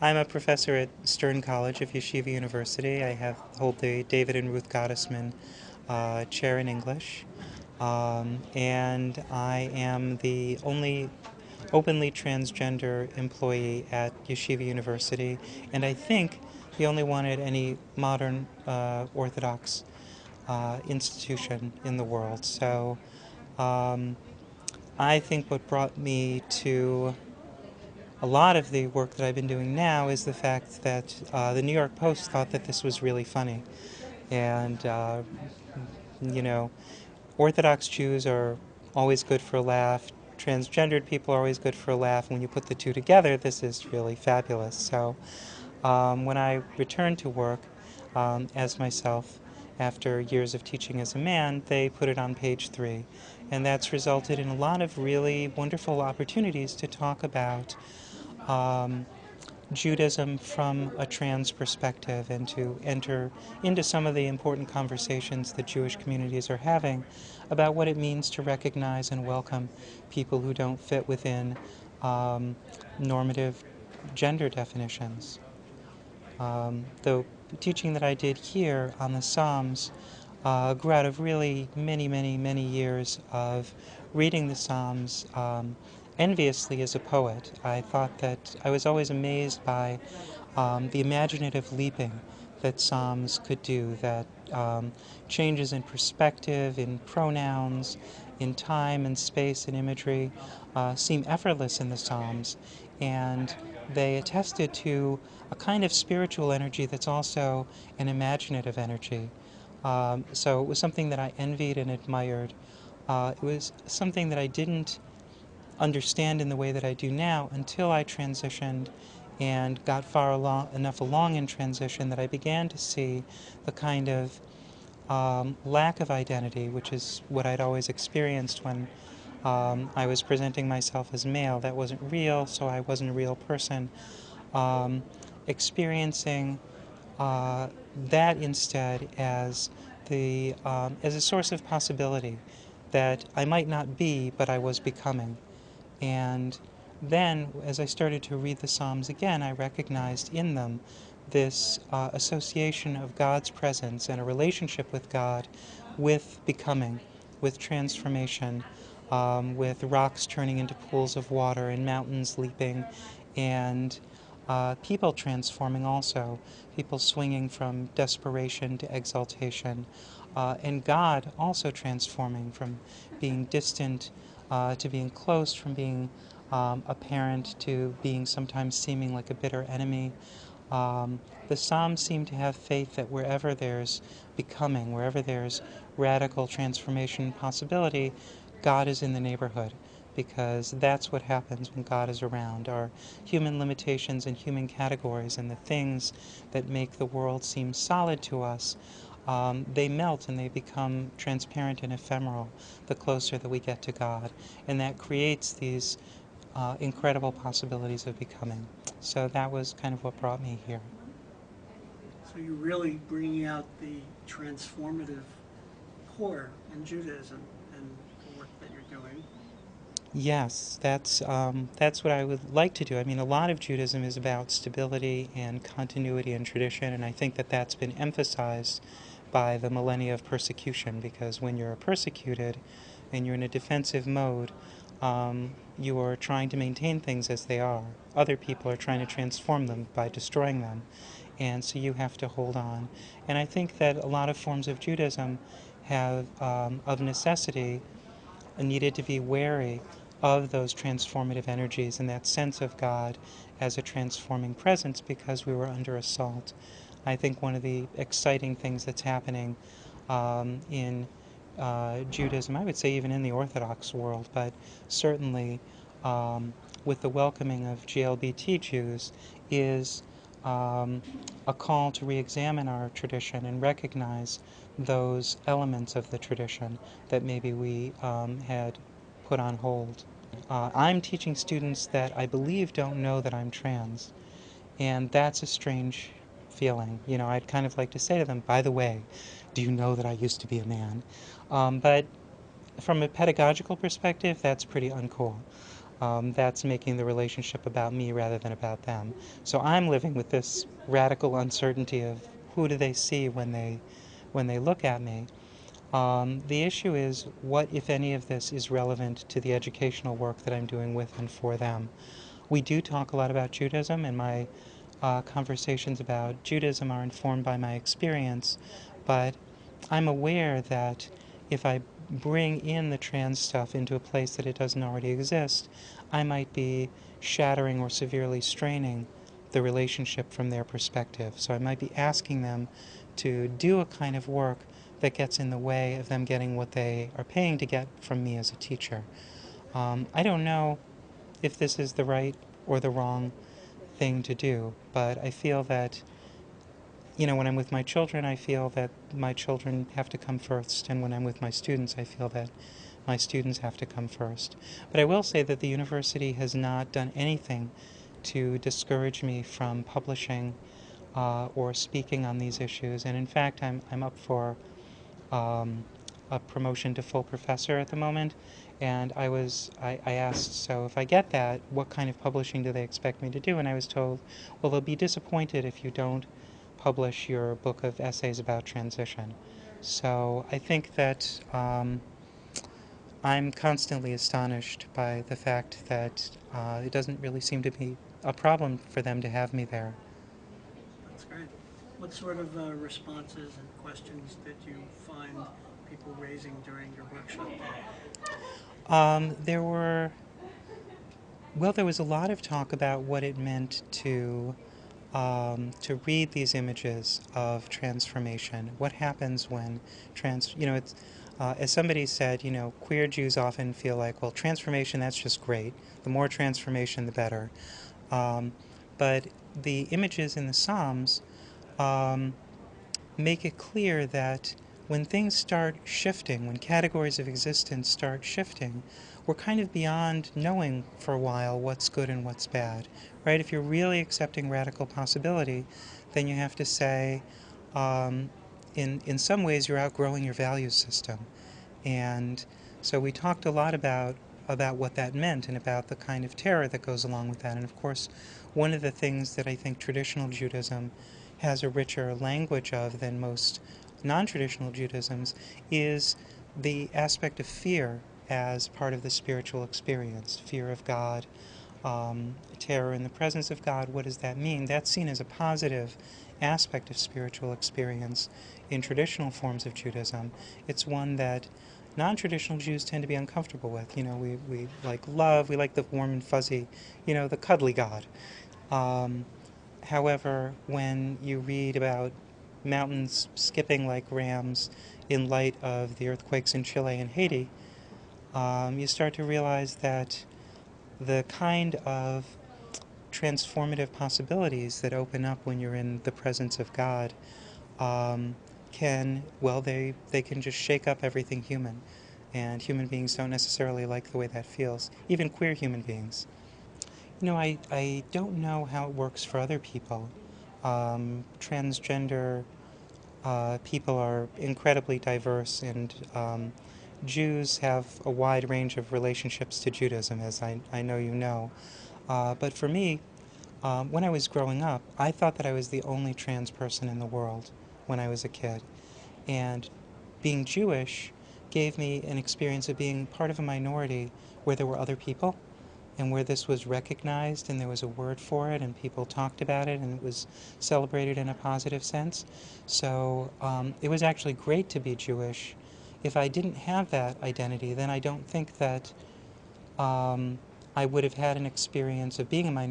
I'm a professor at Stern College of Yeshiwe University. I hold the David and Ruth Gottesman Chair in English, and I am the only openly transgender employee at Yeshiva University, and I think the only one at any modern Orthodox institution in the world. So um, I think what brought me to a lot of the work that I've been doing now is the fact that the New York Post thought that this was really funny. And, you know, Orthodox Jews are always good for a laugh. Transgendered people are always good for a laugh. When you put the two together, this is really fabulous. So when I returned to work as myself after years of teaching as a man, they put it on page 3. And that's resulted in a lot of really wonderful opportunities to talk about um, Judaism from a trans perspective and to enter into some of the important conversations that Jewish communities are having about what it means to recognize and welcome people who don't fit within normative gender definitions. The teaching that I did here on the Psalms grew out of really many years of reading the Psalms enviously as a poet. I thought that I was always amazed by the imaginative leaping that Psalms could do, that changes in perspective, in pronouns, in time and space and imagery seem effortless in the Psalms, and they attested to a kind of spiritual energy that's also an imaginative energy. So it was something that I envied and admired. It was something that I didn't understand in the way that I do now until I transitioned and got enough along in transition that I began to see the kind of lack of identity, which is what I'd always experienced when I was presenting myself as male. That wasn't real, so I wasn't a real person. Um, Experiencing that instead as a source of possibility that I might not be, but I was becoming. And then, as I started to read the Psalms again, I recognized in them this association of God's presence and a relationship with God, with becoming, with transformation, with rocks turning into pools of water and mountains leaping, and people transforming also, people swinging from desperation to exaltation, and God also transforming from being distant to being close, from being a parent to being sometimes seeming like a bitter enemy. The Psalms seem to have faith that wherever there's becoming, wherever there's radical transformation and possibility, God is in the neighborhood, because that's what happens when God is around. Our human limitations and human categories and the things that make the world seem solid to us, they melt and they become transparent and ephemeral the closer that we get to God. And that creates these incredible possibilities of becoming. So that was kind of what brought me here. So you're really bringing out the transformative core in Judaism and the work that you're doing. Yes, that's what I would like to do. I mean, a lot of Judaism is about stability and continuity and tradition, and I think that that's been emphasized by the millennia of persecution, because when you're persecuted and you're in a defensive mode, you are trying to maintain things as they are. Other people are trying to transform them by destroying them, and so you have to hold on. And I think that a lot of forms of Judaism have, of necessity, needed to be wary of those transformative energies and that sense of God as a transforming presence, because we were under assault. I think one of the exciting things that's happening in Judaism, I would say even in the Orthodox world, but certainly with the welcoming of GLBT Jews, is a call to re-examine our tradition and recognize those elements of the tradition that maybe we had put on hold. I'm teaching students that I believe don't know that I'm trans, and that's a strange feeling. You know, I'd kind of like to say to them, by the way, do you know that I used to be a man? But from a pedagogical perspective, that's pretty uncool. That's making the relationship about me rather than about them. So I'm living with this radical uncertainty of who do they see when they look at me. The issue is what, if any, of this is relevant to the educational work that I'm doing with and for them. We do talk a lot about Judaism, and my conversations about Judaism are informed by my experience, but I'm aware that if I bring in the trans stuff into a place that it doesn't already exist, I might be shattering or severely straining the relationship from their perspective. So I might be asking them to do a kind of work that gets in the way of them getting what they are paying to get from me as a teacher. I don't know if this is the right or the wrong thing to do, but I feel that, when I'm with my children, I feel that my children have to come first, and when I'm with my students, I feel that my students have to come first. But I will say that the university has not done anything to discourage me from publishing or speaking on these issues, and in fact, I'm up for um, a promotion to full professor at the moment, and I asked, so if I get that, what kind of publishing do they expect me to do? And I was told, well, they'll be disappointed if you don't publish your book of essays about transition. So I think that I'm constantly astonished by the fact that it doesn't really seem to be a problem for them to have me there. That's great. What sort of responses and questions did you find people raising during your workshop day? There were, well, there was a lot of talk about what it meant to read these images of transformation. What happens when it's, as somebody said, queer Jews often feel like, well, transformation, that's just great. The more transformation, the better. Um, but the images in the Psalms um, make it clear that when things start shifting, when categories of existence start shifting, we're kind of beyond knowing for a while what's good and what's bad, right? If you're really accepting radical possibility, then you have to say, in some ways, you're outgrowing your value system. And so we talked a lot about what that meant and about the kind of terror that goes along with that. And of course, one of the things that I think traditional Judaism has a richer language of than most non-traditional Judaisms is the aspect of fear as part of the spiritual experience, fear of God, terror in the presence of God. What does that mean? That's seen as a positive aspect of spiritual experience in traditional forms of Judaism. It's one that non-traditional Jews tend to be uncomfortable with. We like love, we like the warm and fuzzy, the cuddly God. Um, However, when you read about mountains skipping like rams in light of the earthquakes in Chile and Haiti, you start to realize that the kind of transformative possibilities that open up when you're in the presence of God they can just shake up everything human. And human beings don't necessarily like the way that feels, even queer human beings. I don't know how it works for other people. Transgender people are incredibly diverse, and Jews have a wide range of relationships to Judaism, as I know you know. But for me, when I was growing up, I thought that I was the only trans person in the world when I was a kid. And being Jewish gave me an experience of being part of a minority where there were other people and where this was recognized and there was a word for it and people talked about it and it was celebrated in a positive sense. So it was actually great to be Jewish. If I didn't have that identity, then I don't think that I would have had an experience of being a minority